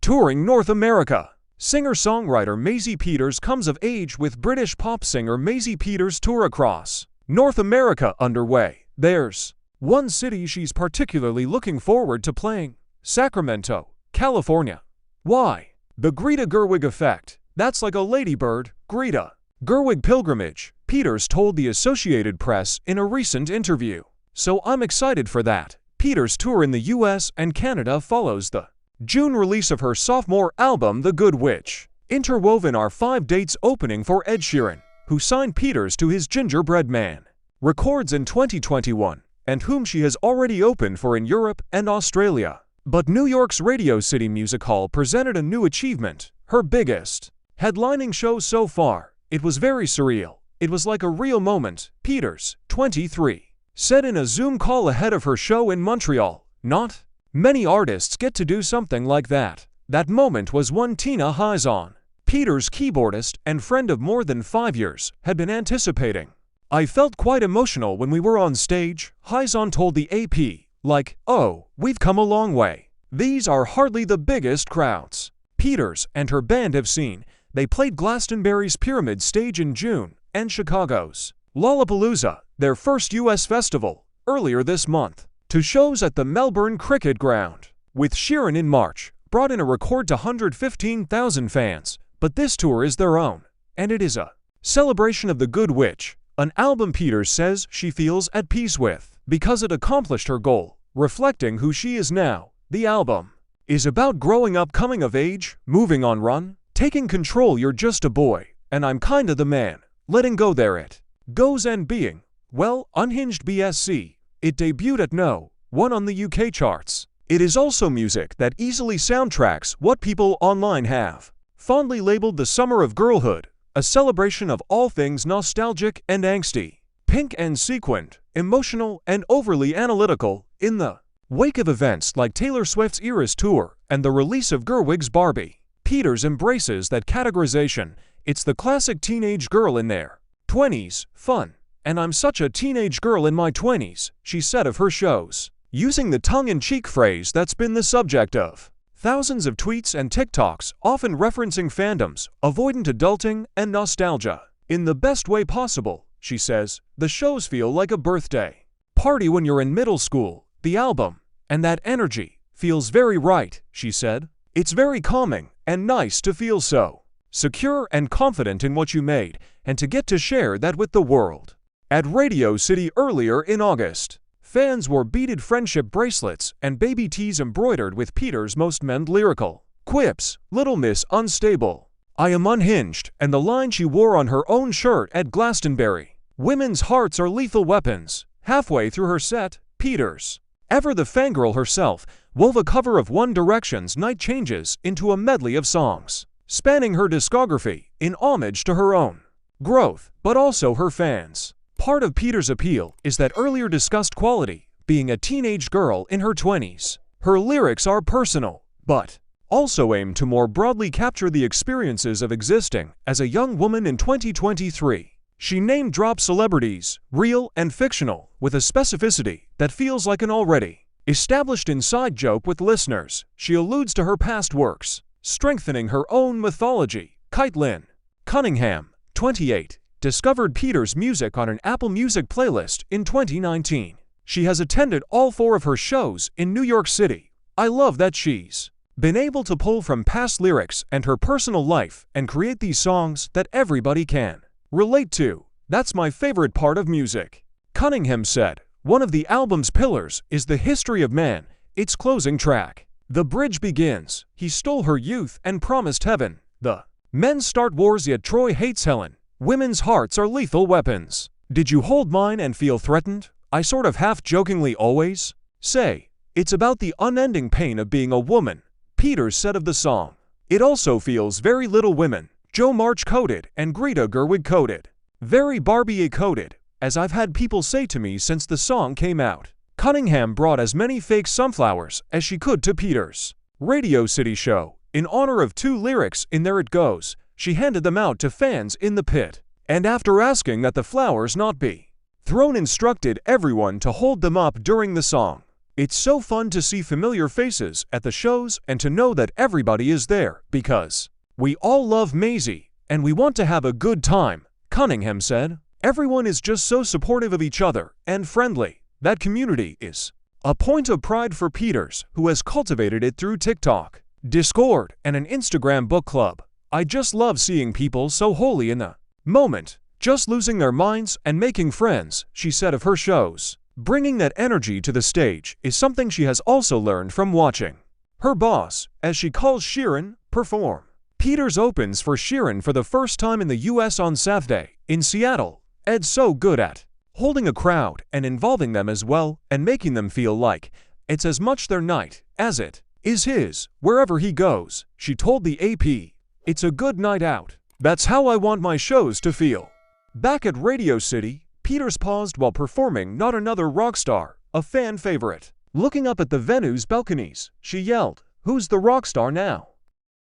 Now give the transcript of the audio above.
Touring North America. Singer-songwriter Maisie Peters comes of age with British pop singer Maisie Peters' tour across North America underway. There's one city she's particularly looking forward to playing: Sacramento, California. Why? The Greta Gerwig effect. That's like a ladybird, Greta Gerwig pilgrimage, Peters told the Associated Press in a recent interview. So I'm excited for that. Peters' tour in the US and Canada follows the June release of her sophomore album The Good Witch. Interwoven are 5 dates opening for Ed Sheeran, who signed Peters to his Gingerbread Man Records in 2021, and whom she has already opened for in Europe and Australia. But New York's Radio City Music Hall presented a new achievement, her biggest headlining show so far. It was very surreal. It was like a real moment, Peters, 23, said in a Zoom call ahead of her show in Montreal. Not many artists get to do something like that. That moment was one Tina Hizon, Peters' keyboardist and friend of more than 5 years, had been anticipating. I felt quite emotional when we were on stage, Hizon told the AP. Like, oh, we've come a long way. These are hardly the biggest crowds Peters and her band have seen. They played Glastonbury's Pyramid Stage in June and Chicago's Lollapalooza, their first US festival, earlier this month. To shows at the Melbourne Cricket Ground, with Sheeran in March, brought in a record to 115,000 fans. But this tour is their own, and it is a celebration of The Good Witch, an album Peters says she feels at peace with, because it accomplished her goal, reflecting who she is now. The album is about growing up, coming of age, moving on, run, taking control. You're just a boy, and I'm kinda the man, letting go. There it goes, and being, well, unhinged. BSC. It debuted at No. 1 on the UK charts. It is also music that easily soundtracks what people online have fondly labeled the summer of girlhood, a celebration of all things nostalgic and angsty, pink and sequined, emotional and overly analytical. In the wake of events like Taylor Swift's Eras Tour and the release of Gerwig's Barbie, Peters embraces that categorization. It's the classic teenage girl in their 20s, fun. And I'm such a teenage girl in my 20s, she said of her shows, using the tongue-in-cheek phrase that's been the subject of thousands of tweets and TikToks, often referencing fandoms, avoidant adulting, and nostalgia. In the best way possible, she says, the shows feel like a birthday party when you're in middle school. The album, and that energy, feels very right, she said. It's very calming and nice to feel so secure and confident in what you made, and to get to share that with the world. At Radio City earlier in August, fans wore beaded friendship bracelets and baby tees embroidered with Peters' most meant lyrical quips, Little Miss Unstable, I am unhinged, and the line she wore on her own shirt at Glastonbury, women's hearts are lethal weapons. Halfway through her set, Peters, ever the fangirl herself, wove a cover of One Direction's Night Changes into a medley of songs, spanning her discography, in homage to her own growth, but also her fans. Part of Peters' appeal is that earlier discussed quality, being a teenage girl in her 20s. Her lyrics are personal, but also aim to more broadly capture the experiences of existing as a young woman in 2023. She name-drops celebrities, real and fictional, with a specificity that feels like an already established inside joke with listeners. She alludes to her past works, strengthening her own mythology. Caitlin Cunningham, 28, discovered Peters' music on an Apple Music playlist in 2019. She has attended all 4 of her shows in New York City. I love that she's been able to pull from past lyrics and her personal life and create these songs that everybody can relate to. That's my favorite part of music, Cunningham said. One of the album's pillars is the history of man, its closing track. The bridge begins, he stole her youth and promised heaven. The men start wars yet Troy hates Helen. Women's hearts are lethal weapons. Did you hold mine and feel threatened? I sort of half-jokingly always say. It's about the unending pain of being a woman, Peters said of the song. It also feels very Little Women, Jo March-coded and Greta Gerwig-coded. Very Barbie-coded, as I've had people say to me since the song came out. Cunningham brought as many fake sunflowers as she could to Peters' Radio City show. In honor of 2 lyrics in There It Goes, she handed them out to fans in the pit, and after asking that the flowers not be thrown, instructed everyone to hold them up during the song. It's so fun to see familiar faces at the shows and to know that everybody is there because we all love Maisie and we want to have a good time, Cunningham said. Everyone is just so supportive of each other and friendly. That community is a point of pride for Peters, who has cultivated it through TikTok, Discord, and an Instagram book club. I just love seeing people so wholly in the moment, just losing their minds and making friends, she said of her shows. Bringing that energy to the stage is something she has also learned from watching her boss, as she calls Sheeran, perform. Peters opens for Sheeran for the first time in the US on Saturday in Seattle. Ed's so good at holding a crowd and involving them as well and making them feel like it's as much their night as it is his, wherever he goes, she told the AP. It's a good night out. That's how I want my shows to feel. Back at Radio City, Peters paused while performing Not Another Rockstar, a fan favorite. Looking up at the venue's balconies, she yelled, "Who's the rock star now?"